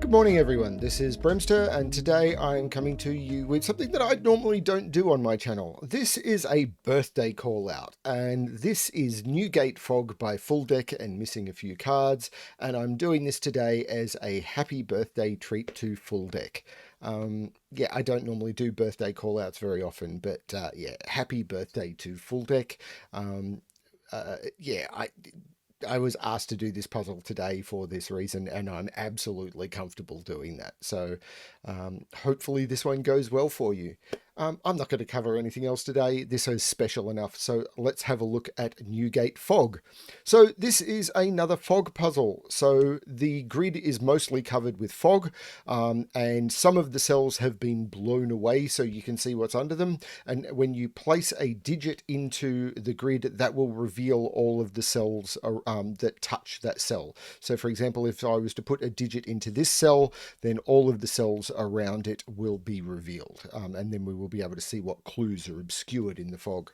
Good morning everyone, this is Bremster and today I'm coming to you with something that I normally don't do on my channel. This is a birthday call out and this is Newgate Fog by FullDeck and Missing a Few Cards, and I'm doing this today as a happy birthday treat to FullDeck. Yeah, I don't normally do birthday call outs very often, but yeah, happy birthday to FullDeck. Yeah, I was asked to do this puzzle today for this reason, and I'm absolutely comfortable doing that. So hopefully this one goes well for you. I'm not going to cover anything else today. This is special enough. So let's have a look at Newgate Fog. So this is another fog puzzle. So the grid is mostly covered with fog, and some of the cells have been blown away so you can see what's under them. And when you place a digit into the grid, that will reveal all of the cells that touch that cell. So for example, if I was to put a digit into this cell, then all of the cells around it will be revealed. And then we will be able to see what clues are obscured in the fog.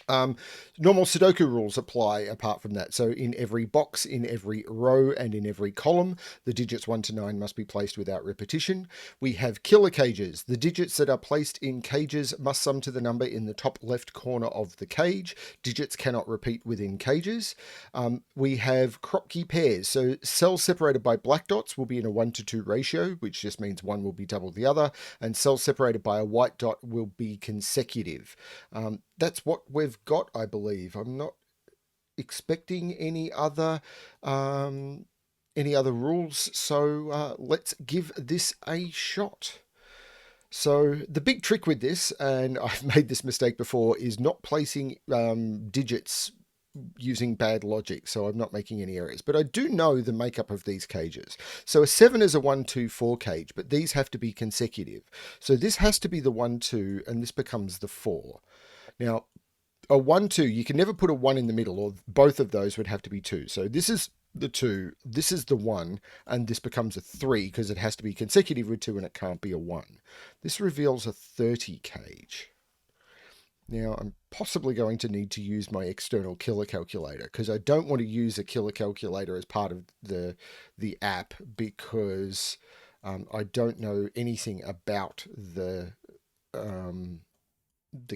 Normal Sudoku rules apply apart from that. So in every box, in every row, and in every column, the digits 1 to 9 must be placed without repetition. We have killer cages. The digits that are placed in cages must sum to the number in the top left corner of the cage. Digits cannot repeat within cages. We have Kropki pairs. So cells separated by black dots will be in a 1 to 2 ratio, which just means one will be double the other, and cells separated by a white dot will be consecutive. That's what we've got, I believe. I'm not expecting any other rules, so let's give this a shot. So the big trick with this, and I've made this mistake before, is not placing digits using bad logic, so I'm not making any errors. But I do know the makeup of these cages. So a 7 is a 1, 2, 4 cage, but these have to be consecutive. So this has to be the 1, 2, and this becomes the 4. Now, a 1, 2, you can never put a 1 in the middle, or both of those would have to be 2. So this is the 2, this is the 1, and this becomes a 3 because it has to be consecutive with 2 and it can't be a 1. This reveals a 30 cage. Now, I'm possibly going to need to use my external killer calculator because I don't want to use a killer calculator as part of the app because I don't know anything about the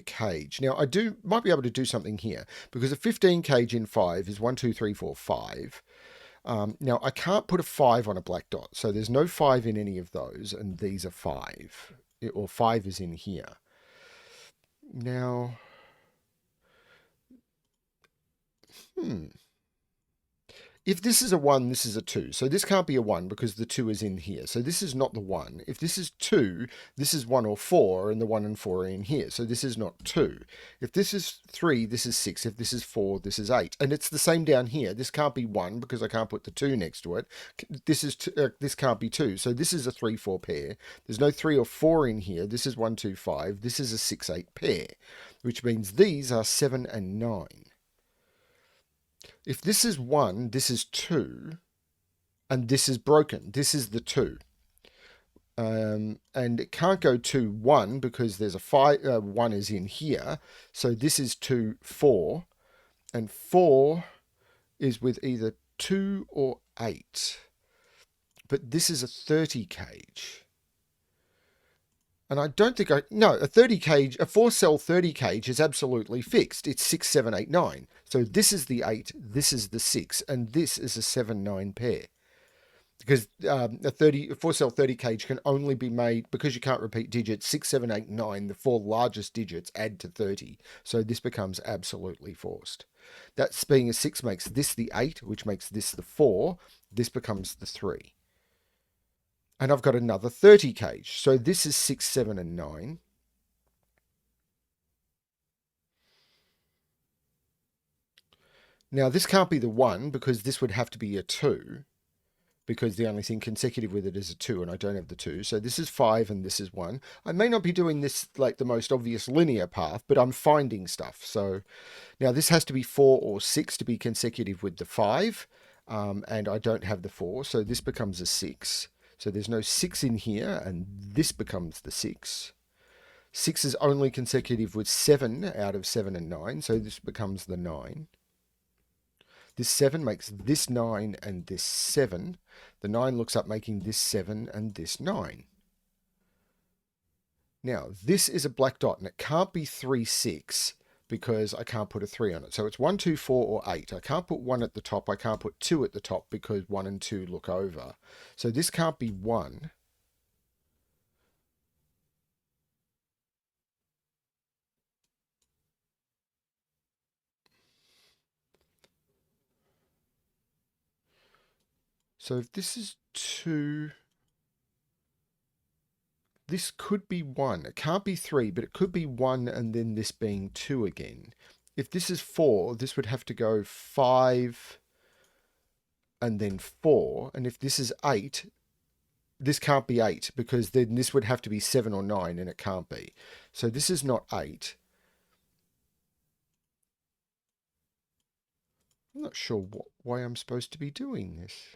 cage. Now I might be able to do something here because a 15 cage in 5 is 1, 2, 3, 4, 5. Now I can't put a 5 on a black dot, so there's no 5 in any of those, and these are 5, or 5 is in here. Now, if this is a 1, this is a 2. So this can't be a 1 because the 2 is in here. So this is not the 1. If this is 2, this is 1 or 4, and the 1 and 4 are in here. So this is not 2. If this is 3, this is 6. If this is 4, this is 8. And it's the same down here. This can't be 1 because I can't put the 2 next to it. This can't be 2. So this is a 3, 4 pair. There's no 3 or 4 in here. This is 1, 2, 5. This is a 6, 8 pair, which means these are 7 and 9. If this is 1, this is 2, and this is broken. This is the 2. And it can't go 2, 1 because there's a 5, 1 is in here. So this is 2, 4, and 4 is with either 2 or 8. But this is a 30 cage. And I don't think a 30 cage, a 4-cell 30 cage is absolutely fixed. It's 6, 7, 8, 9. So this is the 8, this is the 6, and this is a 7, 9 pair. Because a 4-cell 30 cage can only be made, because you can't repeat digits, 6, 7, 8, 9, the 4 largest digits add to 30. So this becomes absolutely forced. That being a 6 makes this the 8, which makes this the 4. This becomes the 3. And I've got another 30 cage. So this is 6, 7, and 9. Now this can't be the 1 because this would have to be a 2 because the only thing consecutive with it is a 2 and I don't have the 2. So this is 5 and this is 1. I may not be doing this like the most obvious linear path, but I'm finding stuff. So now this has to be 4 or 6 to be consecutive with the 5. And I don't have the 4. So this becomes a 6. So there's no 6 in here, and this becomes the 6. 6 is only consecutive with 7 out of 7 and 9, so this becomes the 9. This 7 makes this 9 and this 7. The 9 looks up making this 7 and this 9. Now, this is a black dot, and it can't be 3, 6, because I can't put a 3 on it. So it's 1, 2, 4, or 8. I can't put 1 at the top. I can't put 2 at the top because 1 and 2 look over. So this can't be 1. So if this is 2, this could be 1. It can't be 3, but it could be 1 and then this being 2 again. If this is 4, this would have to go 5 and then 4. And if this is 8, this can't be 8 because then this would have to be 7 or 9 and it can't be. So this is not 8. I'm not sure why I'm supposed to be doing this.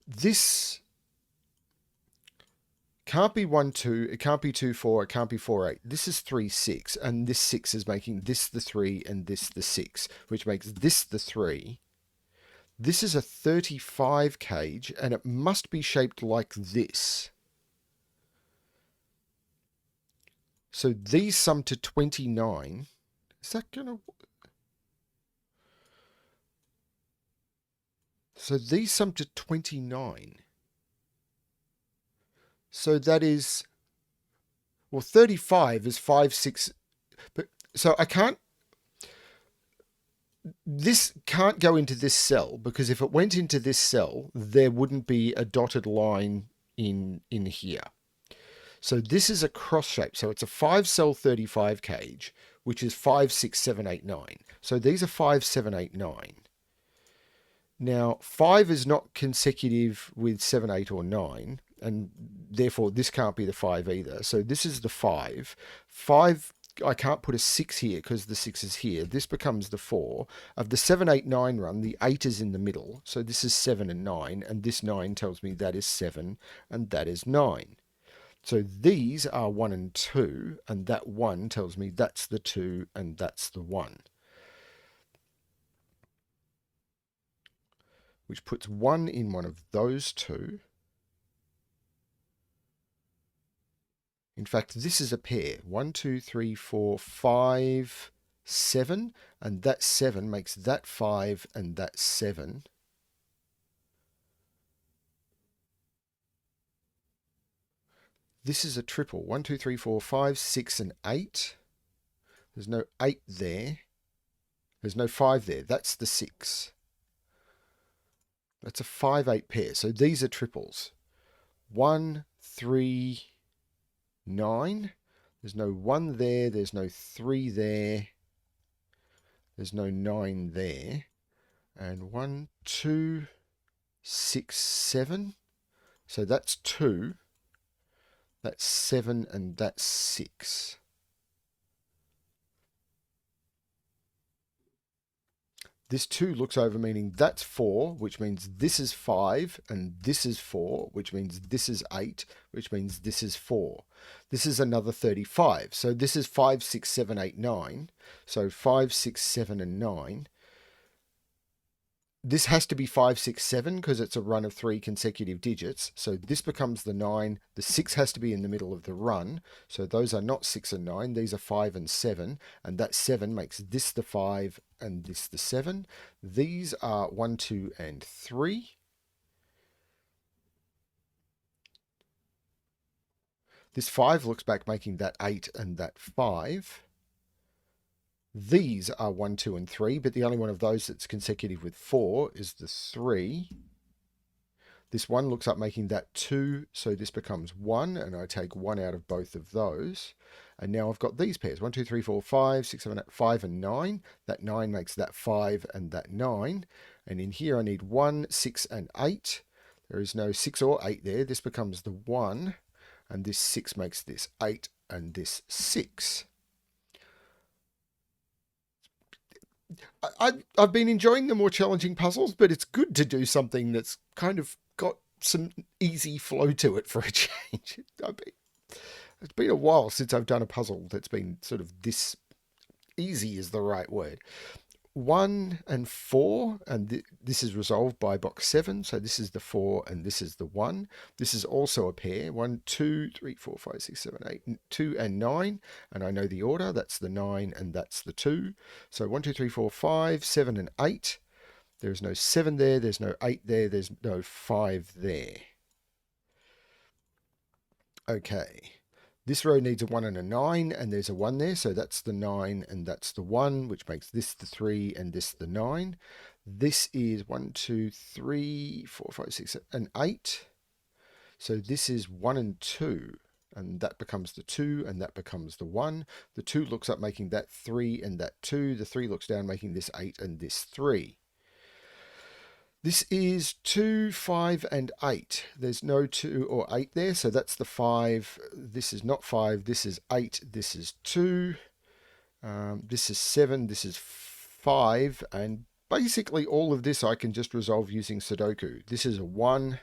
This can't be 1, 2, it can't be 2, 4, it can't be 4, 8. This is 3, 6, and this 6 is making this the 3 and this the 6, which makes this the 3. This is a 35 cage, and it must be shaped like this. So these sum to 29. Is that going to... So these sum to 29. So that is, well, 35 is 5, 6, but so I can't, this can't go into this cell because if it went into this cell, there wouldn't be a dotted line in here. So this is a cross shape. So it's a 5 cell 35 cage, which is 5, 6, 7, 8, 9. So these are 5, 7, 8, 9. Now, 5 is not consecutive with 7, 8, or 9, and therefore this can't be the 5 either. So this is the 5. 5, I can't put a 6 here because the 6 is here. This becomes the 4. Of the 7, 8, 9 run, the 8 is in the middle. So this is 7 and 9, and this 9 tells me that is 7, and that is 9. So these are 1 and 2, and that 1 tells me that's the 2, and that's the 1. Which puts 1 in one of those two. In fact, this is a pair. 1, 2, 3, 4, 5, 7. And that 7 makes that 5 and that 7. This is a triple. 1, 2, 3, 4, 5, 6, and 8. There's no 8 there. There's no 5 there. That's the 6. That's a 5, 8 pair. So these are triples. 1, 3, 9. There's no 1 there. There's no 3 there. There's no 9 there. And 1, 2, 6, 7. So that's 2. That's 7 and that's 6. This 2 looks over, meaning that's 4, which means this is 5, and this is 4, which means this is 8, which means this is 4. This is another 35. So this is 5, 6, 7, 8, 9. So 5, 6, 7, and 9. This has to be 5, 6, 7 because it's a run of 3 consecutive digits. So this becomes the 9. The 6 has to be in the middle of the run. So those are not 6 and 9. These are 5 and 7. And that 7 makes this the 5 and this the 7. These are 1, 2, and 3. This 5 looks back making that 8 and that 5. These are 1, 2, and 3, but the only one of those that's consecutive with 4 is the 3. This 1 looks up making that 2, so this becomes 1, and I take 1 out of both of those. And now I've got these pairs, 1, 2, 3, 4, 5, 6, 7, 8, 5, and 9. That 9 makes that 5 and that 9. And in here I need 1, 6, and 8. There is no 6 or 8 there. This becomes the 1, and this 6 makes this 8 and this 6. I've been enjoying the more challenging puzzles, but it's good to do something that's kind of got some easy flow to it for a change. It's been a while since I've done a puzzle that's been sort of this easy is the right word. 1 and 4, and this is resolved by box 7. So this is the 4 and this is the 1. This is also a pair. 1, 2, 3, 4, 5, 6, 7, 8, 2 and 9. And I know the order. That's the 9 and that's the 2. So 1, 2, 3, 4, 5, 7 and 8. There's no 7 there. There's no 8 there. There's no 5 there. Okay. This row needs a 1 and a 9, and there's a 1 there, so that's the 9 and that's the 1, which makes this the 3 and this the 9. This is 1, 2, 3, 4, 5, 6, 7, and 8. So this is 1 and 2, and that becomes the 2, and that becomes the 1. The 2 looks up, making that 3 and that 2. The 3 looks down, making this 8 and this 3. This is 2, 5, and 8. There's no 2 or 8 there, so that's the 5. This is not 5. This is 8. This is 2. This is 7. This is 5. And basically all of this I can just resolve using Sudoku. This is a 1.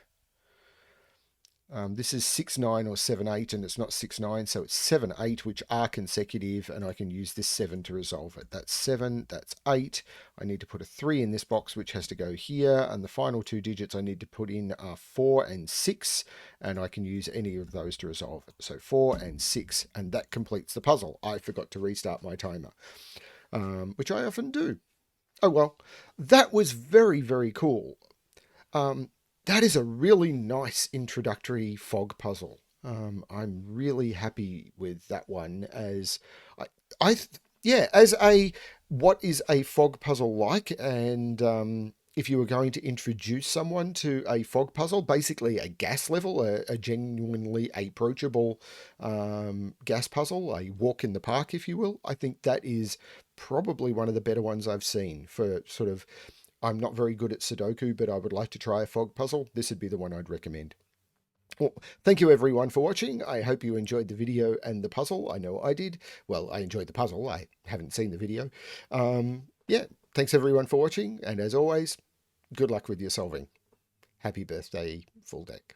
This is 6, 9 or 7, 8, and it's not 6, 9, so it's 7, 8, which are consecutive, and I can use this 7 to resolve it. That's 7, that's 8. I need to put a 3 in this box, which has to go here, and the final 2 digits I need to put in are 4 and 6, and I can use any of those to resolve it. So 4 and 6, and that completes the puzzle. I forgot to restart my timer, which I often do. Oh well, that was very, very cool. That is a really nice introductory fog puzzle. I'm really happy with that one as as a what is a fog puzzle like, and if you were going to introduce someone to a fog puzzle, basically a gas level, a genuinely approachable gas puzzle, a walk in the park, if you will, I think that is probably one of the better ones I've seen for sort of, I'm not very good at Sudoku, but I would like to try a fog puzzle. This would be the one I'd recommend. Well, thank you everyone for watching. I hope you enjoyed the video and the puzzle. I know I did. Well, I enjoyed the puzzle. I haven't seen the video. Yeah, thanks everyone for watching. And as always, good luck with your solving. Happy birthday, FullDeck.